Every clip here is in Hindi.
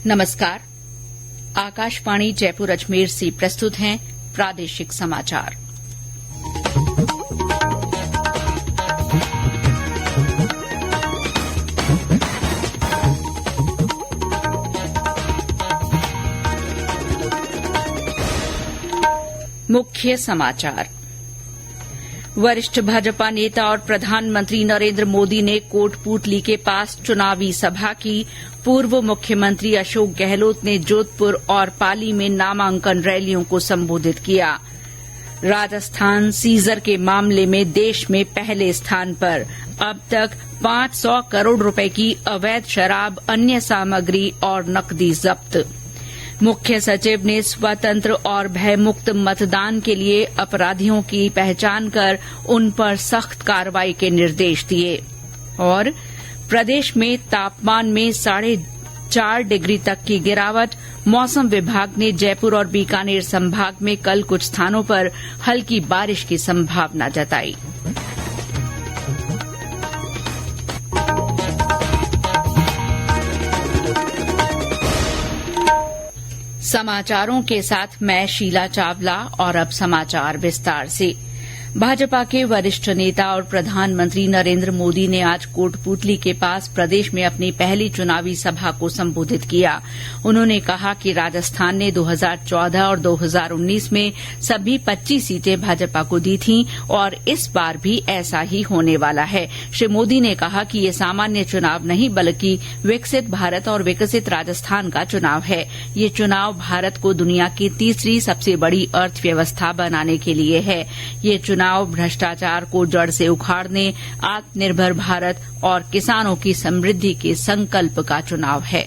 नमस्कार। आकाशवाणी जयपुर अजमेर से प्रस्तुत हैं प्रादेशिक समाचार। मुख्य समाचार। वरिष्ठ भाजपा नेता और प्रधानमंत्री नरेंद्र मोदी ने कोटपूतली के पास चुनावी सभा की। पूर्व मुख्यमंत्री अशोक गहलोत ने जोधपुर और पाली में नामांकन रैलियों को संबोधित किया। राजस्थान सीजर के मामले में देश में पहले स्थान पर। अब तक 500 करोड़ रुपए की अवैध शराब, अन्य सामग्री और नकदी जब्त। मुख्य सचिव ने स्वतंत्र और भयमुक्त मतदान के लिए अपराधियों की पहचान कर उन पर सख्त कार्रवाई के निर्देश दिए। और प्रदेश में तापमान में 4.5 डिग्री तक की गिरावट। मौसम विभाग ने जयपुर और बीकानेर संभाग में कल कुछ स्थानों पर हल्की बारिश की संभावना जताई। समाचारों के साथ मैं शीला चावला। और अब समाचार विस्तार से। भाजपा के वरिष्ठ नेता और प्रधानमंत्री नरेंद्र मोदी ने आज कोटपूतली के पास प्रदेश में अपनी पहली चुनावी सभा को संबोधित किया। उन्होंने कहा कि राजस्थान ने 2014 और 2019 में सभी 25 सीटें भाजपा को दी थीं और इस बार भी ऐसा ही होने वाला है। श्री मोदी ने कहा कि ये सामान्य चुनाव नहीं बल्कि विकसित भारत और विकसित राजस्थान का चुनाव है। ये चुनाव भारत को दुनिया की तीसरी सबसे बड़ी अर्थव्यवस्था बनाने के लिए है। ये चुनाव भ्रष्टाचार को जड़ से उखाड़ने, आत्मनिर्भर भारत और किसानों की समृद्धि के संकल्प का चुनाव है।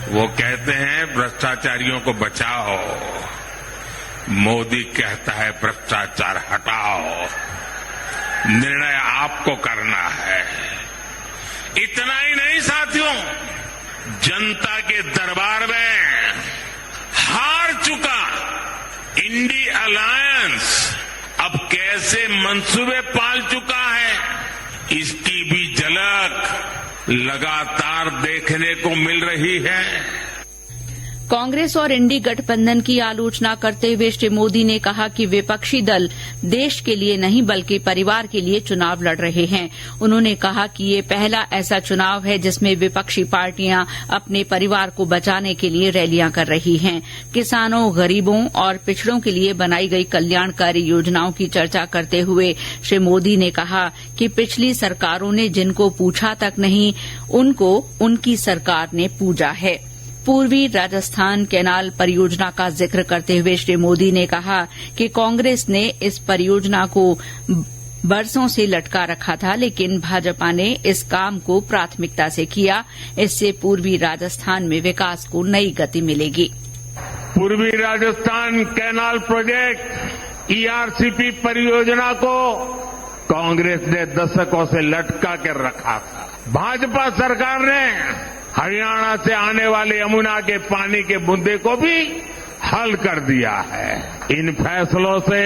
वो कहते हैं भ्रष्टाचारियों को बचाओ, मोदी कहता है भ्रष्टाचार हटाओ। निर्णय आपको करना है। इतना ही नहीं साथियों, जनता के दरबार में हार चुका इंडी अलायंस अब कैसे मंसूबे पाल चुका है, इसकी भी झलक लगातार देखने को मिल रही है। कांग्रेस और इंडी गठबंधन की आलोचना करते हुए श्री मोदी ने कहा कि विपक्षी दल देश के लिए नहीं बल्कि परिवार के लिए चुनाव लड़ रहे हैं। उन्होंने कहा कि ये पहला ऐसा चुनाव है जिसमें विपक्षी पार्टियां अपने परिवार को बचाने के लिए रैलियां कर रही हैं। किसानों, गरीबों और पिछड़ों के लिए बनाई गई कल्याणकारी योजनाओं की चर्चा करते हुए श्री मोदी ने कहा कि पिछली सरकारों ने जिनको पूछा तक नहीं, उनको उनकी सरकार ने पूजा है। पूर्वी राजस्थान कैनाल परियोजना का जिक्र करते हुए श्री मोदी ने कहा कि कांग्रेस ने इस परियोजना को बरसों से लटका रखा था, लेकिन भाजपा ने इस काम को प्राथमिकता से किया। इससे पूर्वी राजस्थान में विकास को नई गति मिलेगी। पूर्वी राजस्थान कैनाल प्रोजेक्ट ईआरसीपी परियोजना को कांग्रेस ने दशकों से लटका कर रखा था। भाजपा सरकार ने हरियाणा से आने वाले यमुना के पानी के मुद्दे को भी हल कर दिया है। इन फैसलों से,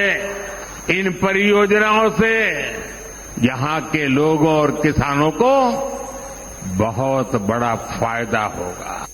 इन परियोजनाओं से यहां के लोगों और किसानों को बहुत बड़ा फायदा होगा।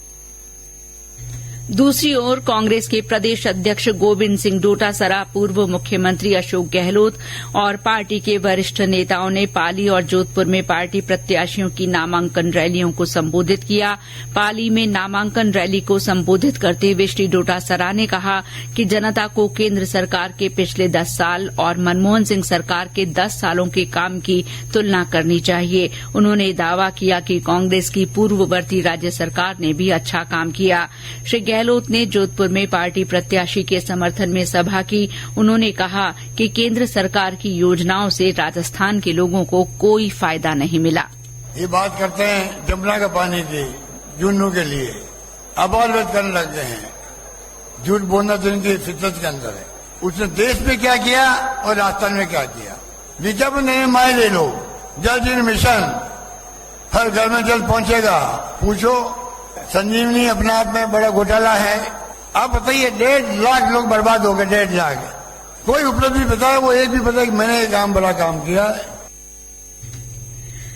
दूसरी ओर कांग्रेस के प्रदेश अध्यक्ष गोविंद सिंह डोटासरा, पूर्व मुख्यमंत्री अशोक गहलोत और पार्टी के वरिष्ठ नेताओं ने पाली और जोधपुर में पार्टी प्रत्याशियों की नामांकन रैलियों को संबोधित किया। पाली में नामांकन रैली को संबोधित करते हुए श्री डोटासरा ने कहा कि जनता को केंद्र सरकार के पिछले 10 साल और मनमोहन सिंह सरकार के 10 सालों के काम की तुलना करनी चाहिए। उन्होंने दावा किया कि कांग्रेस की पूर्ववर्ती राज्य सरकार ने भी अच्छा काम किया। श्री गहलोत ने जोधपुर में पार्टी प्रत्याशी के समर्थन में सभा की। उन्होंने कहा कि केंद्र सरकार की योजनाओं से राजस्थान के लोगों को कोई फायदा नहीं मिला। ये बात करते हैं जमुना का पानी की झुन्नू के लिए, अबाल वध करने लग गए हैं। झूठ बोलना तो इनकी फितरत के अंदर है। उसने देश में क्या किया और राजस्थान में क्या किया। विज्ञापन नहीं, माए ले लो, जल जीवन मिशन, हर घर में जल पहुंचेगा। पूछो, संजीवनी अपने आप में बड़ा घोटाला है। आप बताइए, 1.5 लाख लोग बर्बाद हो गए। 1.5 लाख कोई उपलब्धि बताया, वो एक भी पता है कि मैंने ये काम बड़ा काम किया है।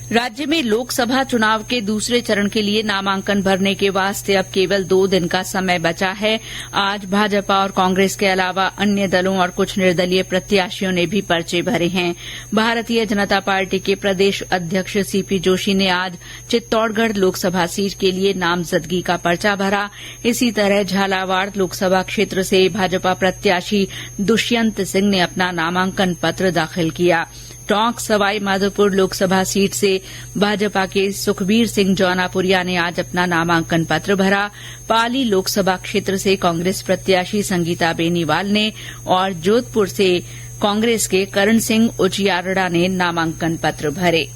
राज्य में लोकसभा चुनाव के दूसरे चरण के लिए नामांकन भरने के वास्ते अब केवल 2 दिन का समय बचा है। आज भाजपा और कांग्रेस के अलावा अन्य दलों और कुछ निर्दलीय प्रत्याशियों ने भी पर्चे भरे हैं। भारतीय जनता पार्टी के प्रदेश अध्यक्ष सीपी जोशी ने आज चित्तौड़गढ़ लोकसभा सीट के लिए नामजदगी का पर्चा भरा। इसी तरह झालावाड़ लोकसभा क्षेत्र से भाजपा प्रत्याशी दुष्यंत सिंह ने अपना नामांकन पत्र दाखिल किया। टोंक सवाई माधोपुर लोकसभा सीट से भाजपा के सुखबीर सिंह जौनापुरिया ने आज अपना नामांकन पत्र भरा। पाली लोकसभा क्षेत्र से कांग्रेस प्रत्याशी संगीता बेनीवाल ने और जोधपुर से कांग्रेस के करण सिंह उचियारड़ा ने नामांकन पत्र भरे।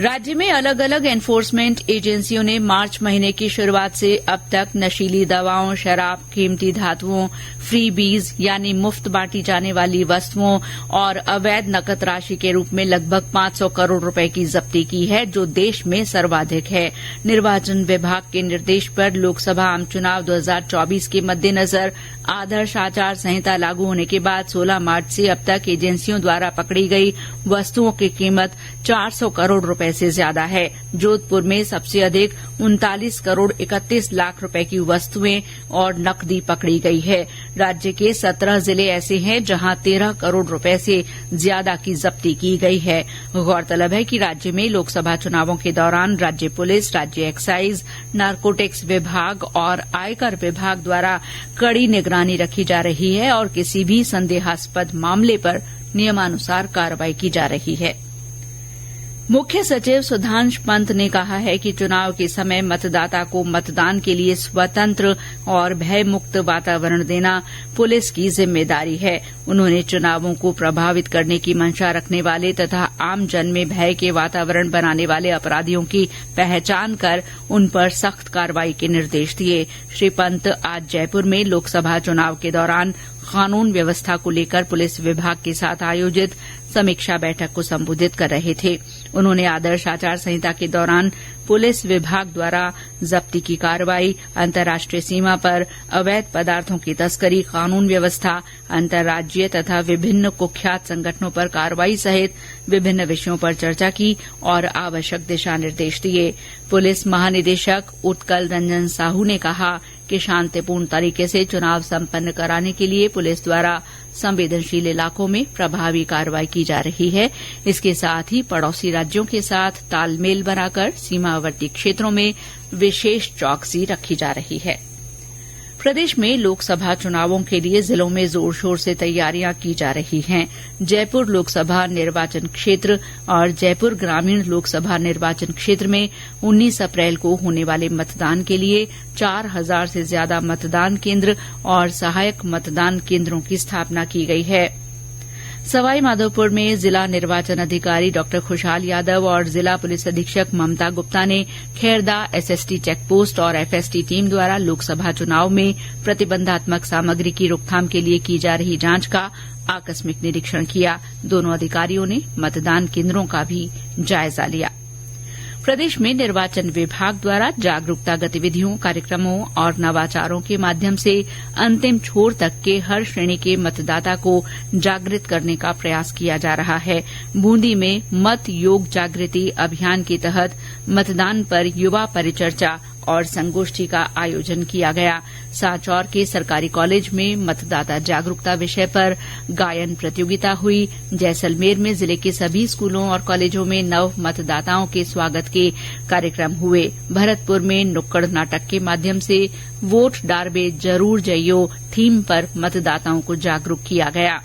राज्य में अलग अलग एनफोर्समेंट एजेंसियों ने मार्च महीने की शुरूआत से अब तक नशीली दवाओं, शराब, कीमती धातुओं, फ्री बीज यानी मुफ्त बांटी जाने वाली वस्तुओं और अवैध नकद राशि के रूप में लगभग 500 करोड़ रुपए की जब्ती की है, जो देश में सर्वाधिक है। निर्वाचन विभाग के निर्देश पर लोकसभा आम चुनाव 2024 के मद्देनजर आदर्श आचार संहिता लागू होने के बाद 16 मार्च से अब तक एजेंसियों द्वारा पकड़ी गई वस्तुओं की कीमत 400 करोड़ रुपए से ज्यादा है। जोधपुर में सबसे अधिक 39 करोड़ 31 लाख रुपए की वस्तुएं और नकदी पकड़ी गई है। राज्य के 17 जिले ऐसे हैं जहां 13 करोड़ रुपए से ज्यादा की जब्ती की गई है। गौरतलब है कि राज्य में लोकसभा चुनावों के दौरान राज्य पुलिस, राज्य एक्साइज, नारकोटिक्स विभाग और आयकर विभाग द्वारा कड़ी निगरानी रखी जा रही है और किसी भी संदेहास्पद मामले पर नियमानुसार कार्रवाई की जा रही है। मुख्य सचिव सुधांश पंत ने कहा है कि चुनाव के समय मतदाता को मतदान के लिए स्वतंत्र और भयमुक्त वातावरण देना पुलिस की जिम्मेदारी है। उन्होंने चुनावों को प्रभावित करने की मंशा रखने वाले तथा आमजन में भय के वातावरण बनाने वाले अपराधियों की पहचान कर उन पर सख्त कार्रवाई के निर्देश दिए। श्री पंत आज जयपुर में लोकसभा चुनाव के दौरान कानून व्यवस्था को लेकर पुलिस विभाग के साथ आयोजित समीक्षा बैठक को संबोधित कर रहे थे। उन्होंने आदर्श आचार संहिता के दौरान पुलिस विभाग द्वारा जब्ती की कार्रवाई, अंतर्राष्ट्रीय सीमा पर अवैध पदार्थों की तस्करी, कानून व्यवस्था, अंतर्राज्यीय तथा विभिन्न कुख्यात संगठनों पर कार्रवाई सहित विभिन्न विषयों पर चर्चा की और आवश्यक दिशा निर्देश दिए। पुलिस महानिदेशक उत्कल रंजन साहू ने कहा कि शांतिपूर्ण तरीके से चुनाव संपन्न कराने के लिए पुलिस द्वारा संवेदनशील इलाकों में प्रभावी कार्रवाई की जा रही है। इसके साथ ही पड़ोसी राज्यों के साथ तालमेल बनाकर सीमावर्ती क्षेत्रों में विशेष चौकसी रखी जा रही है। प्रदेश में लोकसभा चुनावों के लिए जिलों में जोर शोर से तैयारियां की जा रही हैं। जयपुर लोकसभा निर्वाचन क्षेत्र और जयपुर ग्रामीण लोकसभा निर्वाचन क्षेत्र में 19 अप्रैल को होने वाले मतदान के लिए 4000 से ज्यादा मतदान केन्द्र और सहायक मतदान केन्द्रों की स्थापना की गई है। सवाई माधोपुर में जिला निर्वाचन अधिकारी डॉ खुशहाल यादव और जिला पुलिस अधीक्षक ममता गुप्ता ने खेरदा एसएसटी चेकपोस्ट और एफएसटी टीम द्वारा लोकसभा चुनाव में प्रतिबंधात्मक सामग्री की रोकथाम के लिए की जा रही जांच का आकस्मिक निरीक्षण किया। दोनों अधिकारियों ने मतदान केन्द्रों का भी जायजा लिया। प्रदेश में निर्वाचन विभाग द्वारा जागरूकता गतिविधियों, कार्यक्रमों और नवाचारों के माध्यम से अंतिम छोर तक के हर श्रेणी के मतदाता को जागृत करने का प्रयास किया जा रहा है। बूंदी में मत योग जागृति अभियान के तहत मतदान पर युवा परिचर्चा और संगोष्ठी का आयोजन किया गया। सांचौर के सरकारी कॉलेज में मतदाता जागरूकता विषय पर गायन प्रतियोगिता हुई। जैसलमेर में जिले के सभी स्कूलों और कॉलेजों में नव मतदाताओं के स्वागत के कार्यक्रम हुए। भरतपुर में नुक्कड़ नाटक के माध्यम से वोट डारबे जरूर जइयो थीम पर मतदाताओं को जागरूक किया गया।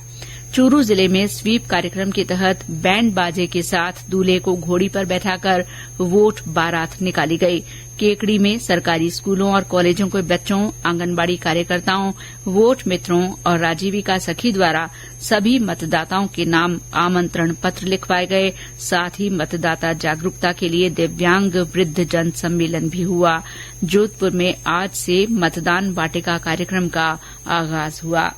चूरू जिले में स्वीप कार्यक्रम के तहत बैंड बाजे के साथ दूल्हे को घोड़ी पर बैठाकर वोट बारात निकाली गई। केकड़ी में सरकारी स्कूलों और कॉलेजों के बच्चों, आंगनबाड़ी कार्यकर्ताओं, वोट मित्रों और राजीविका सखी द्वारा सभी मतदाताओं के नाम आमंत्रण पत्र लिखवाए गए। साथ ही मतदाता जागरूकता के लिए दिव्यांग वृद्ध जन सम्मेलन भी हुआ। जोधपुर में आज से मतदान वाटिका कार्यक्रम का आगाज हुआ।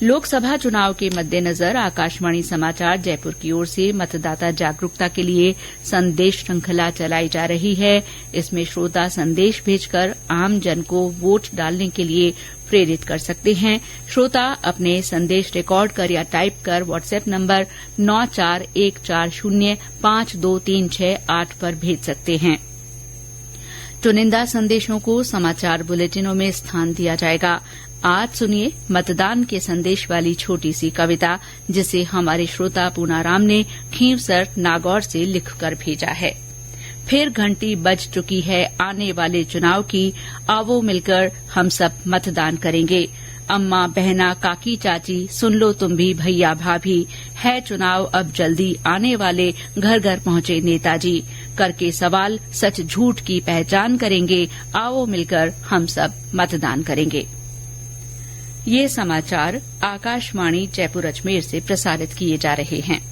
लोकसभा चुनाव के मद्देनजर आकाशवाणी समाचार जयपुर की ओर से मतदाता जागरूकता के लिए संदेश श्रृंखला चलाई जा रही है। इसमें श्रोता संदेश भेजकर आमजन को वोट डालने के लिए प्रेरित कर सकते हैं। श्रोता अपने संदेश रिकॉर्ड कर या टाइप कर व्हाट्सएप नंबर 9414052368 पर भेज सकते हैं। चुनिंदा संदेशों को समाचार बुलेटिनों में स्थान दिया जाएगा। आज सुनिए मतदान के संदेश वाली छोटी सी कविता, जिसे हमारे श्रोता पूनाराम ने खींवसर नागौर से लिखकर भेजा है। फिर घंटी बज चुकी है आने वाले चुनाव की, आओ मिलकर हम सब मतदान करेंगे। अम्मा बहना काकी चाची सुन लो तुम भी भैया भाभी, है चुनाव अब जल्दी आने वाले, घर घर पहुंचे नेताजी। करके सवाल सच झूठ की पहचान करेंगे, आओ मिलकर हम सब मतदान करेंगे। ये समाचार आकाशवाणी जयपुर अजमेर से प्रसारित किए जा रहे हैं।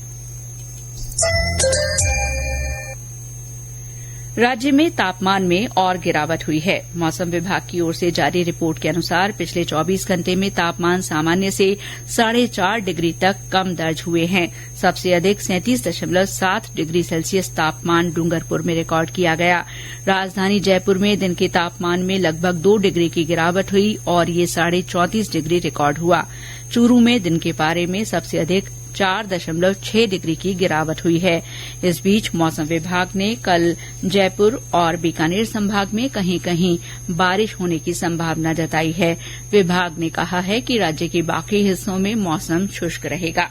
राज्य में तापमान में और गिरावट हुई है। मौसम विभाग की ओर से जारी रिपोर्ट के अनुसार पिछले 24 घंटे में तापमान सामान्य से 4.5 डिग्री तक कम दर्ज हुए हैं। सबसे अधिक 37.7 डिग्री सेल्सियस तापमान डूंगरपुर में रिकॉर्ड किया गया। राजधानी जयपुर में दिन के तापमान में लगभग 2 डिग्री की गिरावट हुई और ये 34.5 डिग्री रिकॉर्ड हुआ। चूरू में दिन के पारे में सबसे अधिक 4.6 डिग्री की गिरावट हुई है। इस बीच मौसम विभाग ने कल जयपुर और बीकानेर संभाग में कहीं कहीं बारिश होने की संभावना जताई है। विभाग ने कहा है कि राज्य के बाकी हिस्सों में मौसम शुष्क रहेगा।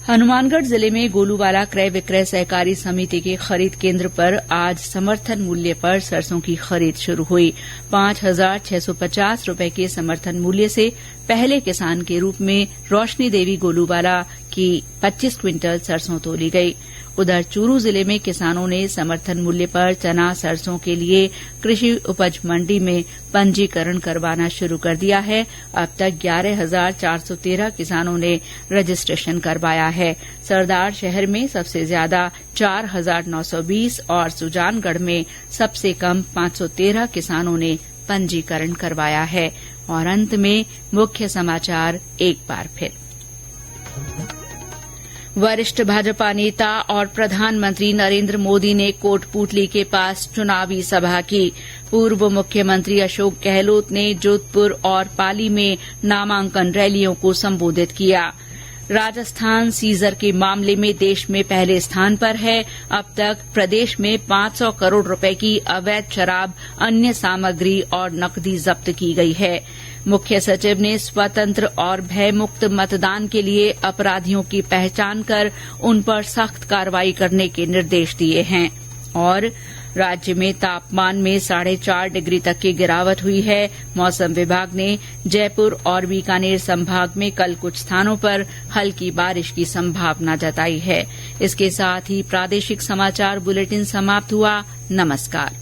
हनुमानगढ़ जिले में गोलूवाला क्रय विक्रय सहकारी समिति के खरीद केंद्र पर आज समर्थन मूल्य पर सरसों की खरीद शुरू हुई। 5,650 रूपये के समर्थन मूल्य से पहले किसान के रूप में रोशनी देवी गोलूवाला की 25 क्विंटल सरसों तोली गई। उधर चूरू जिले में किसानों ने समर्थन मूल्य पर चना सरसों के लिए कृषि उपज मंडी में पंजीकरण करवाना शुरू कर दिया है। अब तक 11,413 किसानों ने रजिस्ट्रेशन करवाया है। सरदार शहर में सबसे ज्यादा 4,920 और सुजानगढ़ में सबसे कम 513 किसानों ने पंजीकरण करवाया है। और अंत में मुख्य समाचार एक बार फिर। वरिष्ठ भाजपा नेता और प्रधानमंत्री नरेंद्र मोदी ने कोटपूतली के पास चुनावी सभा की। पूर्व मुख्यमंत्री अशोक गहलोत ने जोधपुर और पाली में नामांकन रैलियों को संबोधित किया। राजस्थान सीजर के मामले में देश में पहले स्थान पर है। अब तक प्रदेश में 500 करोड़ रुपए की अवैध शराब, अन्य सामग्री और नकदी जब्त की गई है। मुख्य सचिव ने स्वतंत्र और भयमुक्त मतदान के लिए अपराधियों की पहचान कर उन पर सख्त कार्रवाई करने के निर्देश दिए हैं। और राज्य में तापमान में 4.5 डिग्री तक की गिरावट हुई है। मौसम विभाग ने जयपुर और बीकानेर संभाग में कल कुछ स्थानों पर हल्की बारिश की संभावना जताई है। इसके साथ ही प्रादेशिक समाचार बुलेटिन समाप्त हुआ। नमस्कार।